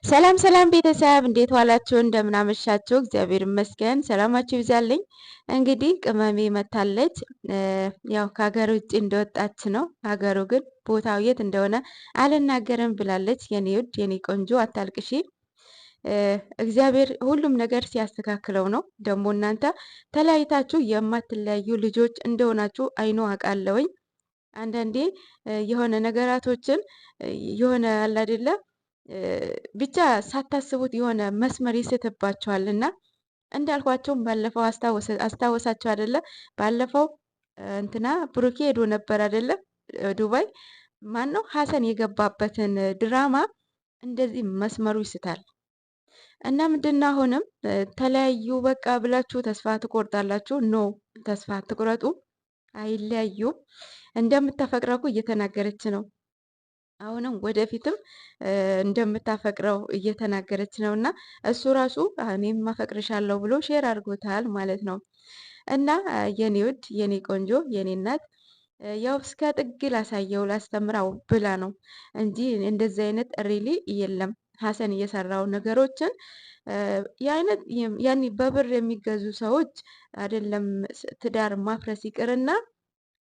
ሰላም ሰላም ቤተሰብ እንዴት ዋላችሁ? እንደምን አመሻችሁ? እግዚአብሔር ይመስገን ሰላማችሁ ይብዛልኝ። እንግዲህ ቅመሜ መታለች። ያው ከሀገር ውጭ እንደወጣች ነው። ሀገሩ ግን ቦታው የት እንደሆነ አልናገርም ብላለች። የኔ ውድ የኔ ቆንጆ አታልቅሺ። እግዚአብሔር ሁሉም ነገር ሲያስተካክለው ነው። ደግሞ እናንተ ተለያይታችሁ የማትለያዩ ልጆች እንደሆናችሁ አይኖ አውቃለሁኝ። አንዳንዴ የሆነ ነገራቶችን የሆነ አለ አይደለ ብቻ ሳታስቡት የሆነ መስመር ይስትባቸዋል እና እንዳልኳቸውም ባለፈው አስታወሳቸው አይደለ? ባለፈው እንትና ብሩኬ ሄዶ ነበር አይደለ? ዱባይ ማን ነው ሀሰን የገባበትን ድራማ እንደዚህ መስመሩ ይስታል። እና ምንድነው አሁንም ተለያዩ በቃ ብላችሁ ተስፋ ትቆርጣላችሁ። ኖ ተስፋ አትቁረጡ፣ አይለያዩም። እንደምታፈቅረው እኮ እየተናገረች ነው። አሁንም ወደፊትም እንደምታፈቅረው እየተናገረች ነው እና እሱ ራሱ እኔም አፈቅርሻለሁ ብሎ ሼር አድርጎታል ማለት ነው። እና የኔ ውድ የኔ ቆንጆ የኔ እናት ያው እስከ ጥግ ላሳየው ላስተምራው ብላ ነው እንጂ እንደዚህ አይነት ሪሊ የለም። ሀሰን እየሰራው ነገሮችን የአይነት ያኔ በብር የሚገዙ ሰዎች አይደለም ትዳር ማፍረስ ይቅርና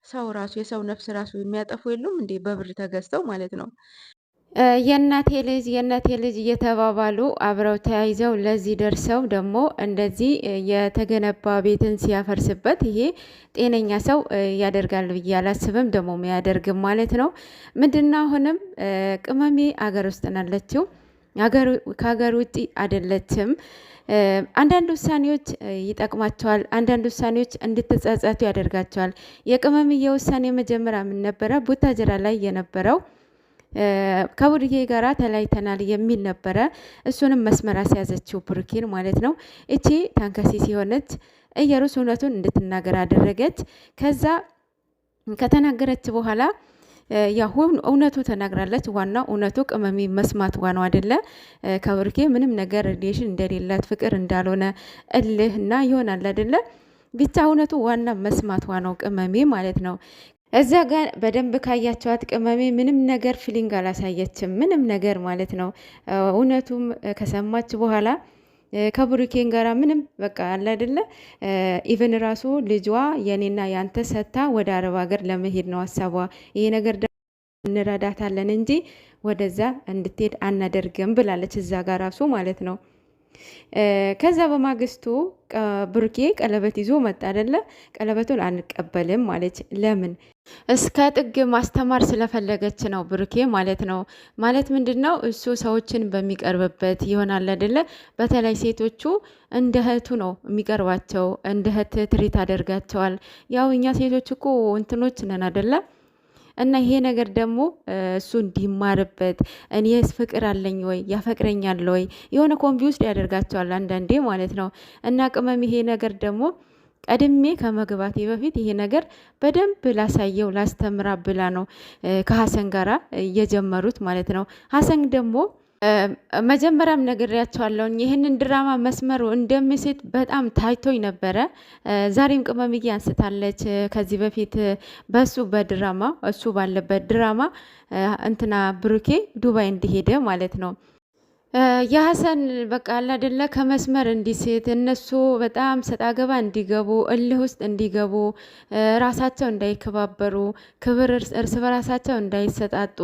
ሰው ራሱ የሰው ነፍስ ራሱ የሚያጠፉ የሉም እንዴ? በብር ተገዝተው ማለት ነው። የእናቴ ልጅ እየተባባሉ አብረው ተያይዘው ለዚህ ደርሰው ደግሞ እንደዚህ የተገነባ ቤትን ሲያፈርስበት ይሄ ጤነኛ ሰው ያደርጋል ብዬ አላስብም። ደግሞ ያደርግም ማለት ነው። ምንድነው አሁንም ቅመሜ አገር ውስጥ ናለችው፣ ከሀገር ውጭ አይደለችም። አንዳንድ ውሳኔዎች ይጠቅማቸዋል፣ አንዳንድ ውሳኔዎች እንድትጸጸቱ ያደርጋቸዋል። የቅመምዬ ውሳኔ መጀመሪያ ምን ነበረ? ቡታጅራ ላይ የነበረው ከቡርኬ ጋራ ተለያይተናል የሚል ነበረ። እሱንም መስመር አስያዘችው ብሩኬን ማለት ነው። እቺ ታንከሲ ሲሆነች እየሩስ እውነቱን እንድትናገር አደረገች። ከዛ ከተናገረች በኋላ ያሁን እውነቱ ተናግራለች። ዋናው እውነቱ ቅመሜ መስማት ዋናው አይደለ? ከብሩኬ ምንም ነገር ሪሌሽን እንደሌላት ፍቅር እንዳልሆነ እልህ እና ይሆናል አይደለ? ብቻ እውነቱ ዋና መስማት ዋናው ቅመሜ ማለት ነው። እዛ ጋር በደንብ ካያቸዋት ቅመሜ ምንም ነገር ፊሊንግ አላሳየችም፣ ምንም ነገር ማለት ነው። እውነቱም ከሰማች በኋላ ከብሩኬን ጋራ ምንም በቃ አለ አይደለ? ኢቨን ራሱ ልጇ የኔና ያንተ ሰታ ወደ አረብ ሀገር ለመሄድ ነው ሀሳቧ። ይሄ ነገር እንረዳታለን እንጂ ወደዛ እንድትሄድ አናደርግም ብላለች፣ እዛ ጋር ራሱ ማለት ነው። ከዛ በማግስቱ ብሩኬ ቀለበት ይዞ መጣ አይደለ? ቀለበቱን አንቀበልም ማለች። ለምን? እስከ ጥግ ማስተማር ስለፈለገች ነው ብሩኬ ማለት ነው። ማለት ምንድን ነው እሱ ሰዎችን በሚቀርብበት ይሆናል አይደለ? በተለይ ሴቶቹ እንደ እህቱ ነው የሚቀርባቸው፣ እንደ እህት ትሪት አደርጋቸዋል። ያው እኛ ሴቶች እኮ እንትኖች ነን አይደለ? እና ይሄ ነገር ደግሞ እሱ እንዲማርበት እኔስ ፍቅር አለኝ ወይ ያፈቅረኛል ወይ የሆነ ኮንፊውስድ ያደርጋቸዋል አንዳንዴ ማለት ነው። እና ቅመም ይሄ ነገር ደግሞ ቀድሜ ከመግባቴ በፊት ይሄ ነገር በደንብ ላሳየው ላስተምራ ብላ ነው ከሀሰን ጋራ እየጀመሩት ማለት ነው። ሀሰን ደግሞ መጀመሪያም ነግሬያቸዋለሁኝ ይህንን ድራማ መስመሩ እንደምስት በጣም ታይቶኝ ነበረ። ዛሬም ቅመምዬ አንስታለች። ከዚህ በፊት በሱ በድራማ እሱ ባለበት ድራማ እንትና ብሩኬ ዱባይ እንዲሄደ ማለት ነው። የሀሰን በቃ አላደለ ከመስመር እንዲስት እነሱ በጣም ሰጣ ገባ እንዲገቡ እልህ ውስጥ እንዲገቡ ራሳቸው እንዳይከባበሩ ክብር እርስ በራሳቸው እንዳይሰጣጡ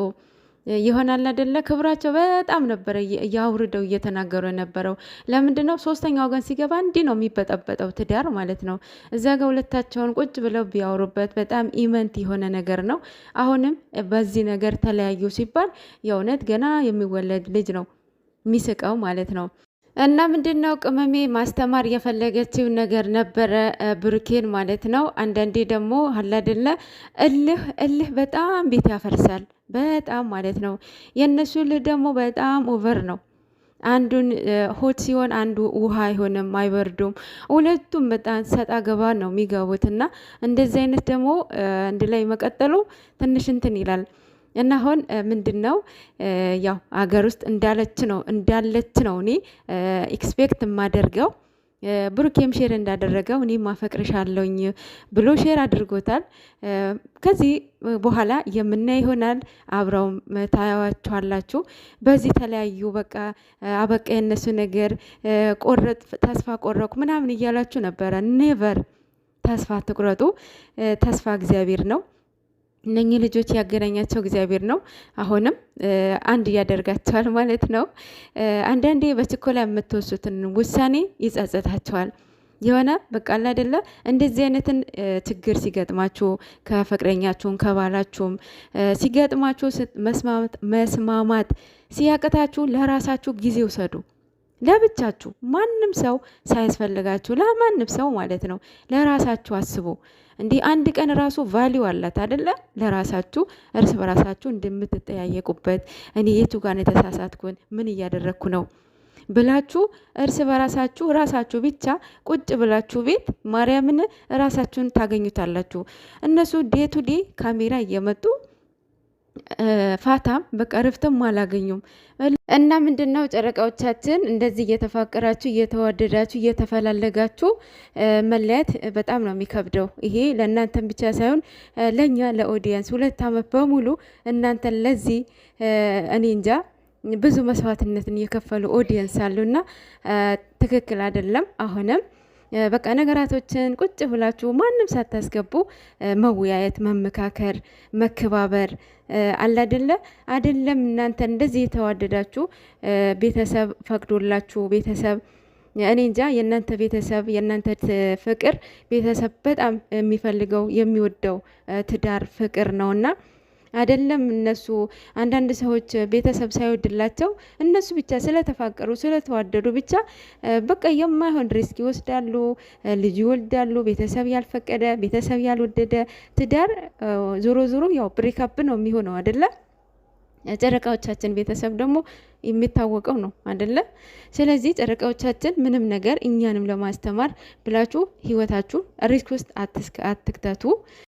ይሆናል አይደለ? ክብራቸው በጣም ነበረ እያውርደው እየተናገሩ የነበረው። ለምንድን ነው ሶስተኛ ወገን ሲገባ እንዲህ ነው የሚበጠበጠው ትዳር ማለት ነው። እዛ ጋ ሁለታቸውን ቁጭ ብለው ቢያወሩበት በጣም ኢመንት የሆነ ነገር ነው። አሁንም በዚህ ነገር ተለያዩ ሲባል የእውነት ገና የሚወለድ ልጅ ነው የሚስቀው ማለት ነው። እና ምንድን ነው ቅመሜ ማስተማር የፈለገችው ነገር ነበረ ብሩኬን ማለት ነው። አንዳንዴ ደግሞ አላደለ እልህ በጣም ቤት ያፈርሳል በጣም ማለት ነው። የእነሱ ልህ ደግሞ በጣም ኦቨር ነው። አንዱን ሆት ሲሆን አንዱ ውሃ አይሆንም፣ አይበርዱም። ሁለቱም በጣም ሰጣ ገባ ነው የሚገቡት እና እንደዚህ አይነት ደግሞ አንድ ላይ መቀጠሉ ትንሽ እንትን ይላል። እና አሁን ምንድን ነው ያው አገር ውስጥ እንዳለች ነው እኔ ኤክስፔክት የማደርገው ብሩኬም ሼር እንዳደረገው እኔም አፈቅርሻለሁኝ ብሎ ሼር አድርጎታል። ከዚህ በኋላ የምናይ ይሆናል። አብረው ታያዋቸዋላችሁ። በዚህ ተለያዩ፣ በቃ አበቃ የነሱ ነገር፣ ቆረጥ ተስፋ ቆረኩ ምናምን እያላችሁ ነበረ። ኔቨር ተስፋ አትቁረጡ። ተስፋ እግዚአብሔር ነው። እነኚህ ልጆች ያገናኛቸው እግዚአብሔር ነው። አሁንም አንድ እያደርጋቸዋል ማለት ነው። አንዳንዴ በችኮላ የምትወሱትን ውሳኔ ይጸጽታቸዋል። የሆነ በቃ አይደለ እንደዚህ አይነትን ችግር ሲገጥማችሁ ከፍቅረኛችሁም ከባላችሁም ሲገጥማችሁ መስማማት ሲያቅታችሁ ለራሳችሁ ጊዜ ውሰዱ። ለብቻችሁ ማንም ሰው ሳያስፈልጋችሁ ለማንም ሰው ማለት ነው። ለራሳችሁ አስቡ። እንዲህ አንድ ቀን ራሱ ቫሊዩ አላት አይደለ? ለራሳችሁ እርስ በራሳችሁ እንደምትጠያየቁበት እኔ የቱ ጋር የተሳሳትኩን ምን እያደረግኩ ነው ብላችሁ እርስ በራሳችሁ ራሳችሁ ብቻ ቁጭ ብላችሁ ቤት ማርያምን ራሳችሁን ታገኙታላችሁ። እነሱ ዴ ቱ ዴ ካሜራ እየመጡ ፋታም በቃ ረፍትም አላገኙም። እና ምንድነው ጨረቃዎቻችን እንደዚህ እየተፋቀራችሁ እየተዋደዳችሁ እየተፈላለጋችሁ መለያት በጣም ነው የሚከብደው። ይሄ ለእናንተን ብቻ ሳይሆን ለእኛ ለኦዲየንስ 2 ዓመት በሙሉ እናንተን ለዚህ እኔ እንጃ ብዙ መስዋዕትነትን የከፈሉ ኦዲየንስ አሉና ትክክል አይደለም። አሁንም በቃ ነገራቶችን ቁጭ ብላችሁ ማንም ሳታስገቡ መወያየት፣ መመካከር፣ መከባበር አይደለም እናንተ እንደዚህ የተዋደዳችሁ ቤተሰብ ፈቅዶላችሁ ቤተሰብ እኔ እንጃ የእናንተ ቤተሰብ የእናንተ ፍቅር ቤተሰብ በጣም የሚፈልገው የሚወደው ትዳር ፍቅር ነውና አይደለም እነሱ አንዳንድ ሰዎች ቤተሰብ ሳይወድላቸው እነሱ ብቻ ስለተፋቀሩ ስለተዋደዱ ብቻ በቃ የማይሆን ሪስክ ይወስዳሉ፣ ልጅ ይወልዳሉ። ቤተሰብ ያልፈቀደ ቤተሰብ ያልወደደ ትዳር ዞሮ ዞሮ ያው ብሬክአፕ ነው የሚሆነው አይደለ? ጨረቃዎቻችን ቤተሰብ ደግሞ የሚታወቀው ነው አይደለ? ስለዚህ ጨረቃዎቻችን ምንም ነገር እኛንም ለማስተማር ብላችሁ ህይወታችሁ ሪስክ ውስጥ አትክተቱ።